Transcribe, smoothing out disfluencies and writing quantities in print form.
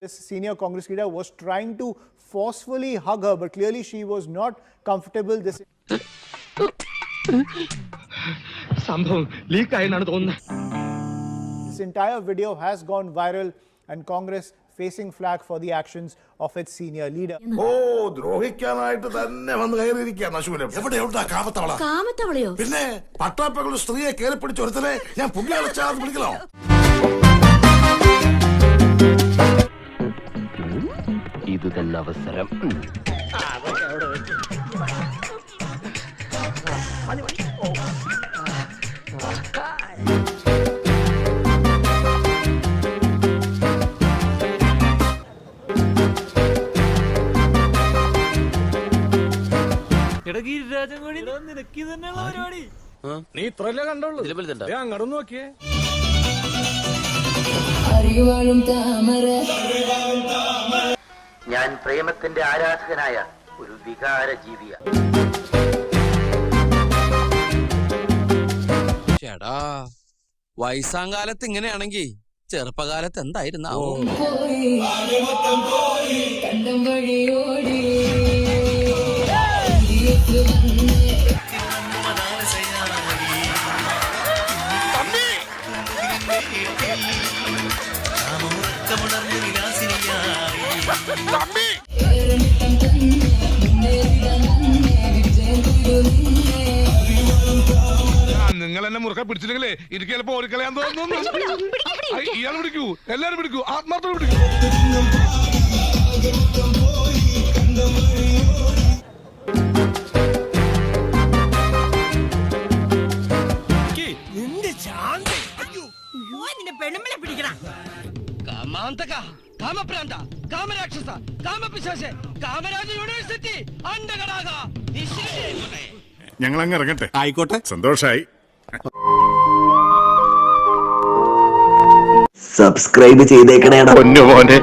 This senior Congress leader was trying to forcefully hug her, but clearly she was not comfortable. This entire video has gone viral, and Congress facing flack for the actions of its senior leader. ദ്രോഹിക്കാനായിട്ട് തന്നെ വന്ന് കയറിയിരിക്കുകയാണ് ശൂലം. എവിടെയുണ്ടാ കാമത്തവള? കാമത്തവളയോ? പിന്നെ പട്ടാപ്പകളുടെ സ്ത്രീയെ കയറി പിടിച്ച് ഒരുത്തനെ ഞാൻ പുള്ളി അടച്ചാന്ന് വിളിക്കലോ? ഇത് തന്നെ അവസരം. നീ ഇത്രല്ലേ കണ്ടുള്ളൂ? അങ്ങോട്ട് നോക്കിയേ. ഞാൻ പ്രേമത്തിന്റെ ആരാധകനായ ഒരു വികാര ജീവിയാണ്. ചേടാ, വയസ്സാങ്കാലത്ത് ഇങ്ങനെയാണെങ്കി ചെറുപ്പകാലത്ത് എന്തായിരുന്നാവോ? നിങ്ങൾ എന്നെ മുറുക്കെ പിടിച്ചില്ലെങ്കിലേ എനിക്ക് ചിലപ്പോ ഓടിക്കളയാൻ തോന്നുന്നു. ഇയാൾ പിടിക്കൂ, എല്ലാരും പിടിക്കൂ, ആത്മാർത്ഥം പിടിക്കൂ. ഞങ്ങളങ്ങ് ഇറങ്ങട്ടെ. ആയിക്കോട്ടെ, സന്തോഷായി. സബ്സ്ക്രൈബ് ചെയ്തേക്കണേടാ പൊന്നു മോനെ.